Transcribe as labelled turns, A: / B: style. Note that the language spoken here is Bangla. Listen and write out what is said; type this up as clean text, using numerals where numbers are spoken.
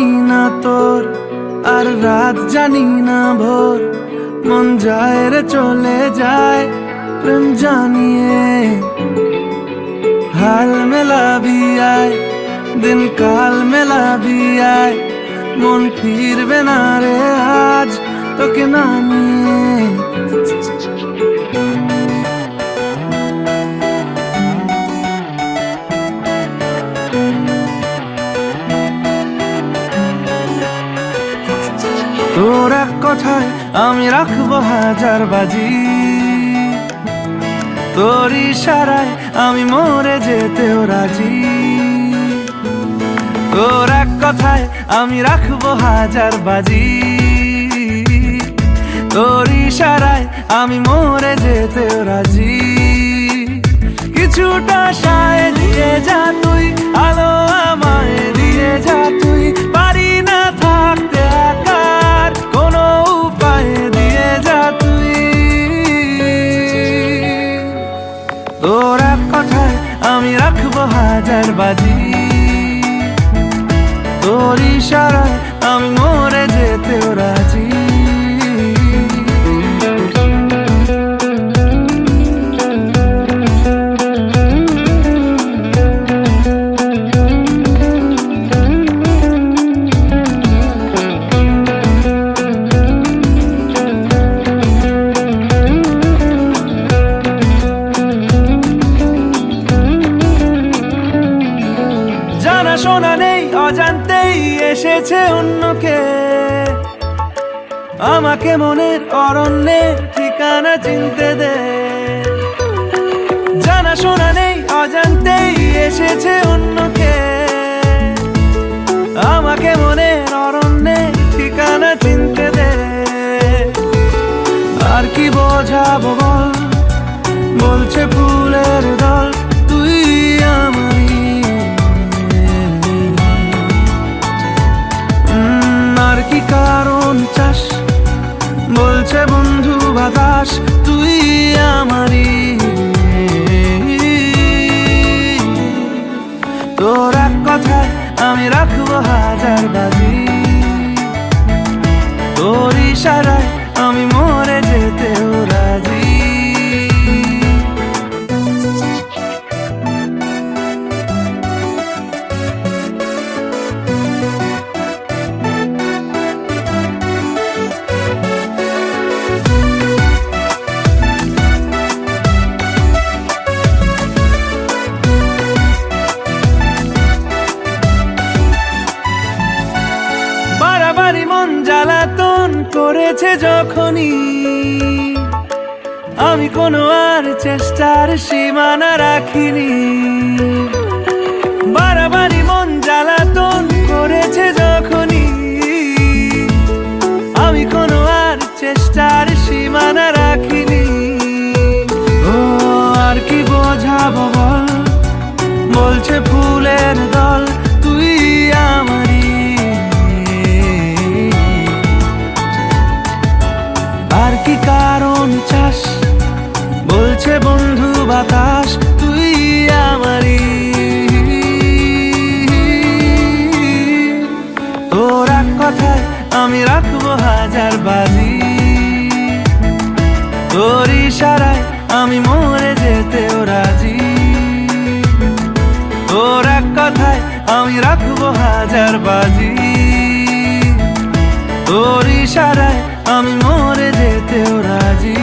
A: জানি না তোর, আর রাত জানি না ভোর, মন যায় রে চলে যায় প্রেম জানিয়ে। হাল মেলাবি আয়, দিন কাল মেলাবি আয়, মন ফিরবে না রে আজ তোকে না নিয়ে। তোর এক কথায় আমি রাখবো হাজার বাজি, তোর ইশারায় আমি মরে যেতেও রাজি। তোর এক কথায় আমি রাখবো হাজার বাজি, তোর ইশারায় আমি মরে যেতেও রাজি। কিছুটা সায় দিয়ে যা তুই, আলো আমায় দিয়ে যা তুই, পারি না থাকতে একার কোনো উপায় দিয়ে যা তুই। তোর এক কথায় আমি রাখবো হাজার বাজি, তোর ইশারায় আমি মরে যেতেও রাজি। জানা শোনা নেই, অজান্তেই এসেছে অন্যকে, আমাকে মনের অরণ্যের ঠিকানা চিনতে দে। জানা শোনা নেই, অজান্তেই এসেছে অন্যকে, আমাকে মনের অরণ্যের ঠিকানা চিনতে দে। আর কি বোঝাবো বল, বলছে ফুলের দল তুই আমারই। আর কি কারণ চাস, বলছে বন্ধু বাতাস তুই আমারই। তোর এক কথায় আমি রাখবো হাজার বাজি, তোর ইশারায় আমি মরে যেতেও রাজি। বাড়াবাড়ি মন জ্বালাতন করেছে যখনই, আমি কোনো আর চেষ্টার সীমানা রাখিনি। বাড়াবাড়ি মন জ্বালাতন করেছে যখনই, আমি কোনো আর চেষ্টার সীমানা রাখিনি। ও আর কি বোঝাবো বল, বলছে ফুলের দল তুই আমারই। আর কি কারণ চাস, বলছে বন্ধু বাতাস তুই আমারই। তোর এক কথায় আমি রাখবো হাজার বাজি, তোর ইশারায় আমি মরে যেতেও রাজি। তোর এক কথায় আমি রাখবো হাজার বাজি, তোর ইশারায় আমি মরে যেতেও রাজি।